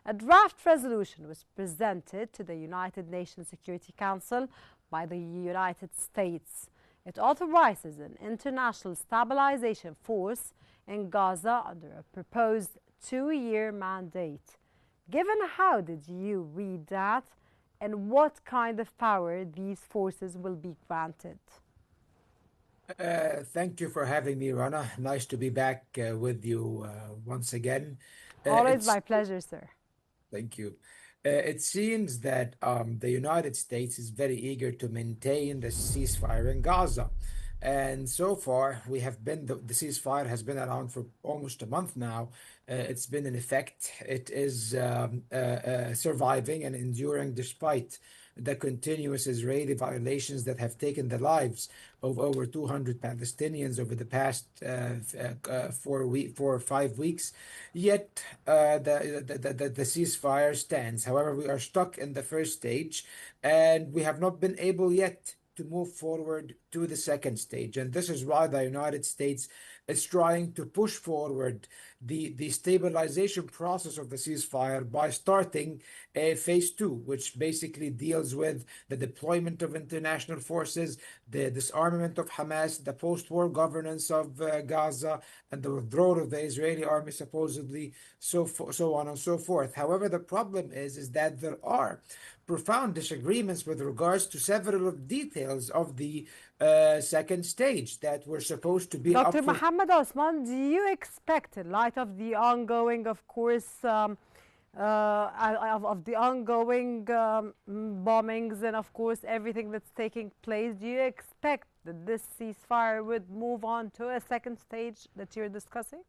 A draft resolution was presented to the United Nations Security Council by the United States. It authorizes an international stabilization force in Gaza under a proposed 2-year mandate. Given how did you read that, and what kind of power these forces will be granted? Thank you for having me, Rana. Nice to be back with you once again. Always It's my pleasure, sir. Thank you. It seems that the United States is very eager to maintain the ceasefire in Gaza. And so far, the ceasefire has been around for almost a month now. It's been in effect. It is surviving and enduring despite the continuous Israeli violations that have taken the lives of over 200 Palestinians over the past 4 or 5 weeks. Yet the ceasefire stands. However, we are stuck in the first stage, and we have not been able yet to move forward to the second stage. And this is why the United States is trying to push forward the stabilization process of the ceasefire by starting phase two, which basically deals with the deployment of international forces, the disarmament of Hamas, the post-war governance of Gaza, and the withdrawal of the Israeli army, supposedly, so on and so forth. However, the problem is that there are profound disagreements with regards to several of details of the second stage that were supposed to be Dr. up for. Mohammed Osman, do you expect, in light of the ongoing, of course, of the ongoing bombings and, of course, everything that's taking place, do you expect that this ceasefire would move on to a second stage that you're discussing?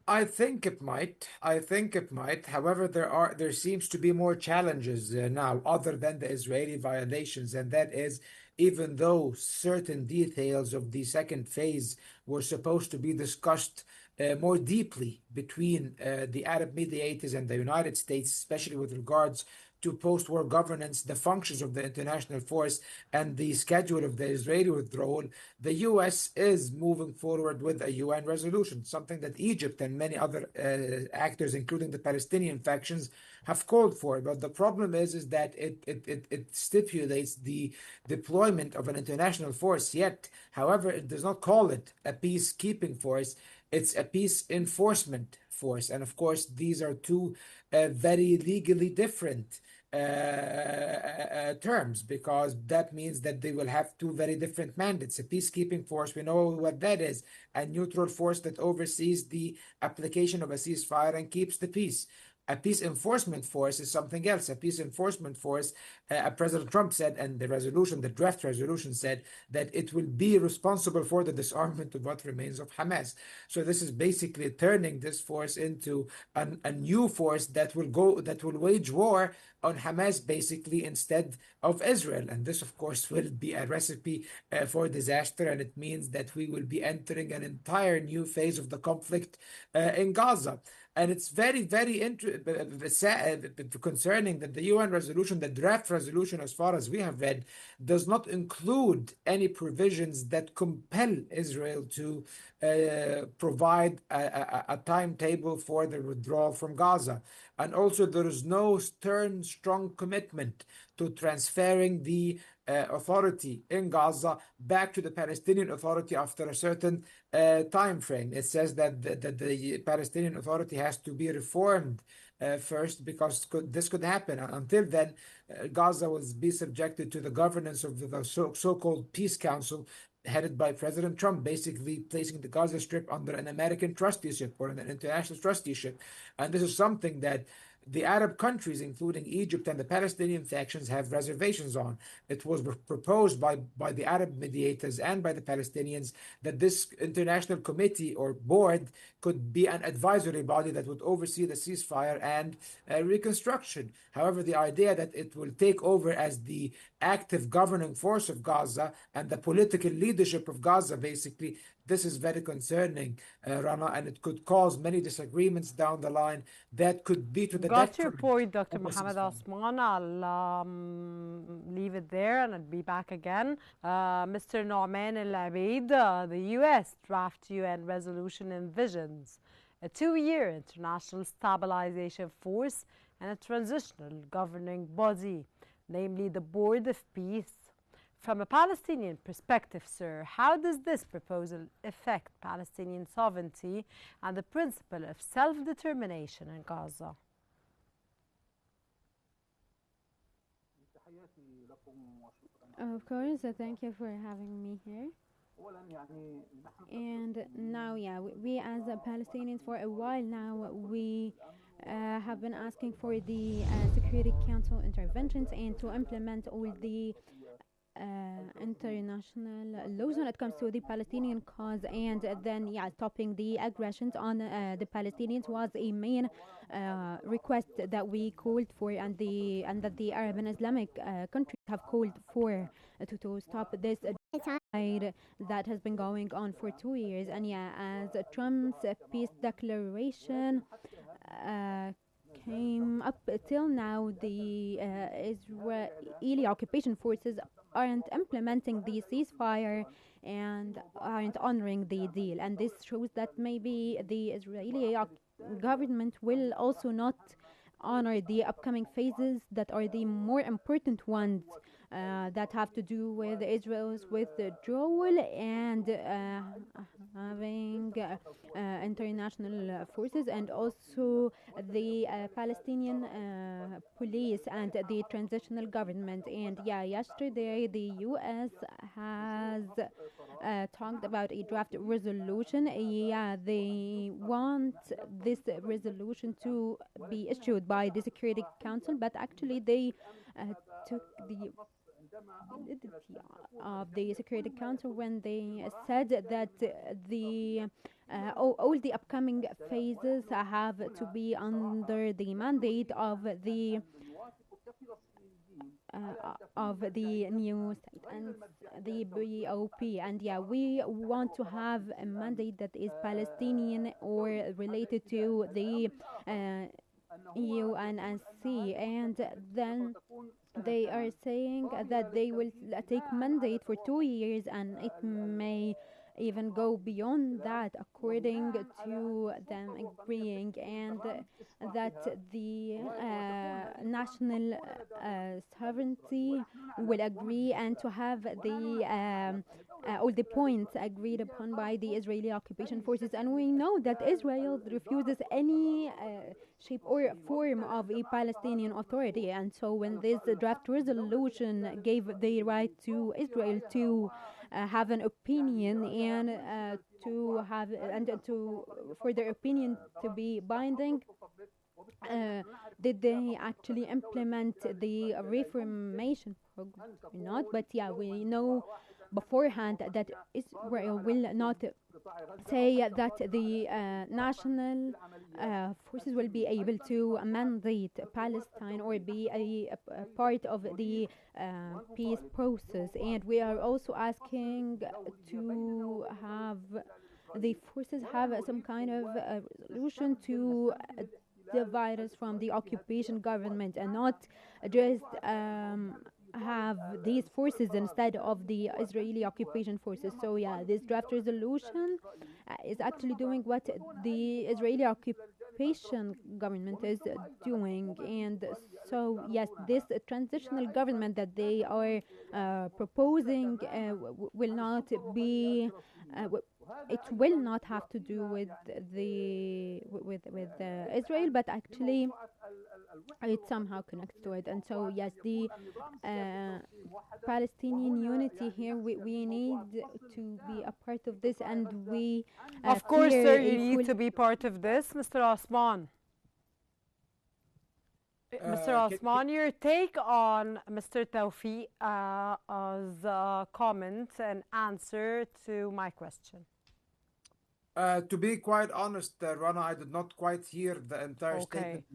I think it might. I think it might. However, there seems to be more challenges now other than the Israeli violations, and that is even though certain details of the second phase were supposed to be discussed more deeply between the Arab mediators and the United States, especially with regards to post-war governance, the functions of the international force, and the schedule of the Israeli withdrawal, the U.S. is moving forward with a UN resolution, something that Egypt and many other actors, including the Palestinian factions, have called for. But the problem is that it stipulates the deployment of an international force, yet, however, it does not call it a peacekeeping force. It's a peace enforcement force. And of course, these are two very legally different terms, because that means that they will have two very different mandates. A peacekeeping force, we know what that is, a neutral force that oversees the application of a ceasefire and keeps the peace. A peace enforcement force is something else. A peace enforcement force, President Trump said, and the draft resolution said that it will be responsible for the disarmament of what remains of Hamas. So this is basically turning this force into a new force that will wage war on Hamas basically instead of Israel. And this, of course, will be a recipe for disaster. And it means that we will be entering an entire new phase of the conflict in Gaza. And it's very, very concerning that the UN resolution, the draft resolution, as far as we have read, does not include any provisions that compel Israel to provide a timetable for the withdrawal from Gaza. And also, there is no stern, strong commitment to transferring the authority in Gaza back to the Palestinian Authority after a certain time frame. It says that the Palestinian Authority has to be reformed first, because this could happen. Until then, Gaza will be subjected to the governance of the so-called Peace Council, headed by President Trump, basically placing the Gaza Strip under an American trusteeship or an international trusteeship. And this is something that the Arab countries, including Egypt and the Palestinian factions, have reservations on. It was proposed by the Arab mediators and by the Palestinians that this international committee or board could be an advisory body that would oversee the ceasefire and reconstruction. However, the idea that it will take over as the active governing force of Gaza and the political leadership of Gaza, basically, this is very concerning, Rana, and it could cause many disagreements down the line that could be to the Got your detriment point, Dr. of the Mohammed ceasefire. Osman. I'll leave it there and I'll be back again. Mr. Nouman El Abeid, the U.S. draft UN resolution envisions a 2-year international stabilization force, and a transitional governing body, namely the Board of Peace. From a Palestinian perspective, sir, how does this proposal affect Palestinian sovereignty and the principle of self-determination in Gaza? Of course, thank you for having me here. And now, yeah, we as Palestinians for a while now, we have been asking for the Security Council interventions and to implement all the international laws when it comes to the Palestinian cause, and then stopping the aggressions on the Palestinians was a main request that we called for, and that the Arab and Islamic countries have called for to stop this genocide that has been going on for 2 years. And as Trump's peace declaration came up till now, the Israeli occupation forces aren't implementing the ceasefire and aren't honoring the deal. And this shows that maybe the Israeli government will also not honor the upcoming phases that are the more important ones that have to do with Israel's withdrawal and having international forces, and also the Palestinian police and the transitional government. And yesterday the US has talked about a draft resolution. They want this resolution to be issued by the Security Council, but actually they took the validity of the Security Council when they said that all the upcoming phases have to be under the mandate of the new state and the BOP. And we want to have a mandate that is Palestinian or related to the UNSC. And then they are saying that they will take mandate for 2 years, and it may even go beyond that, according to them agreeing, and that the national sovereignty will agree and to have the all the points agreed upon by the Israeli occupation forces. And we know that Israel refuses any shape or form of a Palestinian authority. And so when this draft resolution gave the right to Israel to have an opinion and to have and to for their opinion to be binding, did they actually implement the reformation program or not? But we know beforehand that Israel will not say that the national forces will be able to mandate Palestine or be a part of the peace process. And we are also asking to have the forces have some kind of resolution to divide us from the occupation government, and not just have these forces instead of the Israeli occupation forces. So this draft resolution is actually doing what the Israeli occupation government is doing. And so yes, this transitional government that they are proposing will not be it will not have to do with Israel, but actually it somehow connects to it. And so yes, the Palestinian unity here, we need to be a part of this, and we of course, sir, you need to be part of this. Mr. Osman, Mr. Osman, your take on Mr. Tawfiq's comment and answer to my question. To be quite honest, Rana, I did not quite hear the entire statement.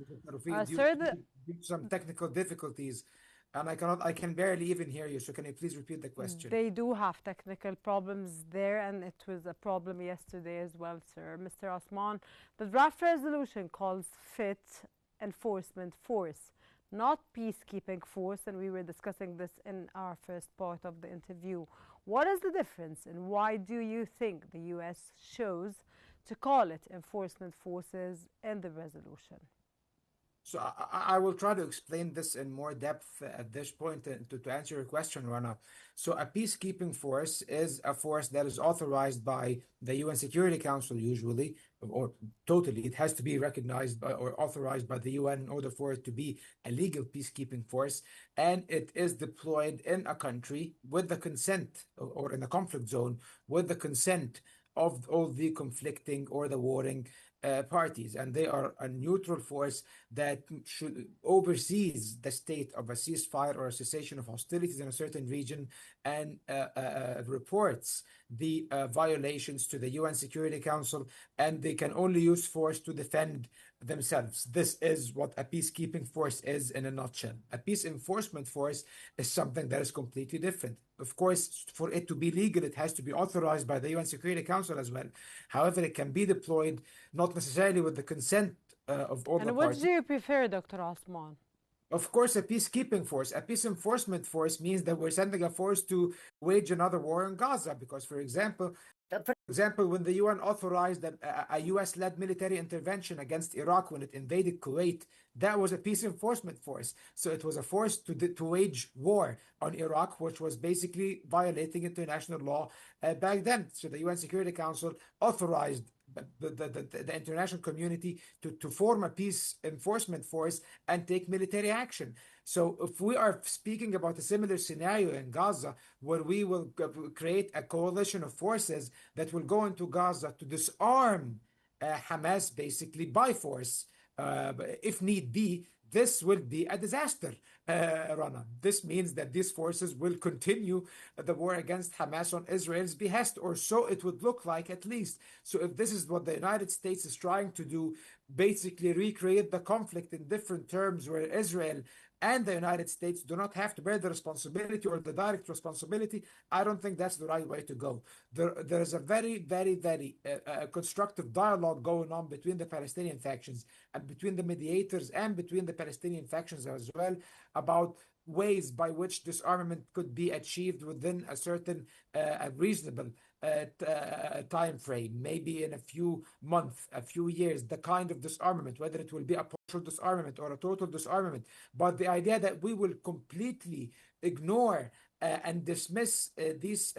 Sir, due to some technical difficulties, and I can barely even hear you. So can you please repeat the question? They do have technical problems there, and it was a problem yesterday as well, sir. Mr. Osman, the draft resolution calls fit enforcement force, not peacekeeping force, and we were discussing this in our first part of the interview. What is the difference, and why do you think the US chose to call it enforcement forces in the resolution? So I will try to explain this in more depth at this point to answer your question, Rana. So a peacekeeping force is a force that is authorized by the UN Security Council usually, or totally. It has to be recognized by or authorized by the UN in order for it to be a legal peacekeeping force. And it is deployed in a country with the consent or in a conflict zone with the consent of all the conflicting or the warring parties, and they are a neutral force that should oversees the state of a ceasefire or a cessation of hostilities in a certain region and reports the violations to the UN Security Council, and they can only use force to defend themselves. This is what a peacekeeping force is in a nutshell. A peace enforcement force is something that is completely different. Of course, for it to be legal, it has to be authorized by the UN Security Council as well. However, it can be deployed not necessarily with the consent of all the And which parties. do you prefer, Dr. Osman? Of course, a peacekeeping force, a peace enforcement force means that we're sending a force to wage another war in Gaza. Because, for example, when the UN authorized a US-led military intervention against Iraq when it invaded Kuwait, that was a peace enforcement force. So it was a force to wage war on Iraq, which was basically violating international law back then. So the UN Security Council authorized the international community to form a peace enforcement force and take military action. So if we are speaking about a similar scenario in Gaza, where we will create a coalition of forces that will go into Gaza to disarm Hamas basically by force, if need be, this will be a disaster, Rana. This means that these forces will continue the war against Hamas on Israel's behest, or so it would look like at least. So if this is what the United States is trying to do, basically recreate the conflict in different terms where Israel and the United States do not have to bear the responsibility or the direct responsibility, I don't think that's the right way to go. There is a very, very, very constructive dialogue going on between the Palestinian factions and between the mediators and between the Palestinian factions as well about ways by which disarmament could be achieved within a certain reasonable time frame, maybe in a few months, a few years, the kind of disarmament, whether it will be a partial disarmament or a total disarmament. But the idea that we will completely ignore and dismiss these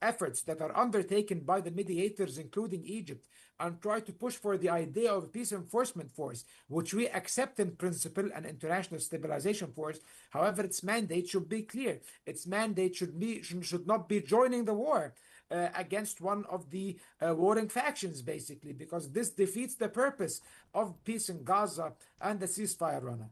efforts that are undertaken by the mediators, including Egypt, and try to push for the idea of a peace enforcement force, which we accept in principle, an international stabilization force. However, its mandate should be clear. Its mandate should not be joining the war against one of the warring factions, basically, because this defeats the purpose of peace in Gaza and the ceasefire, Rana.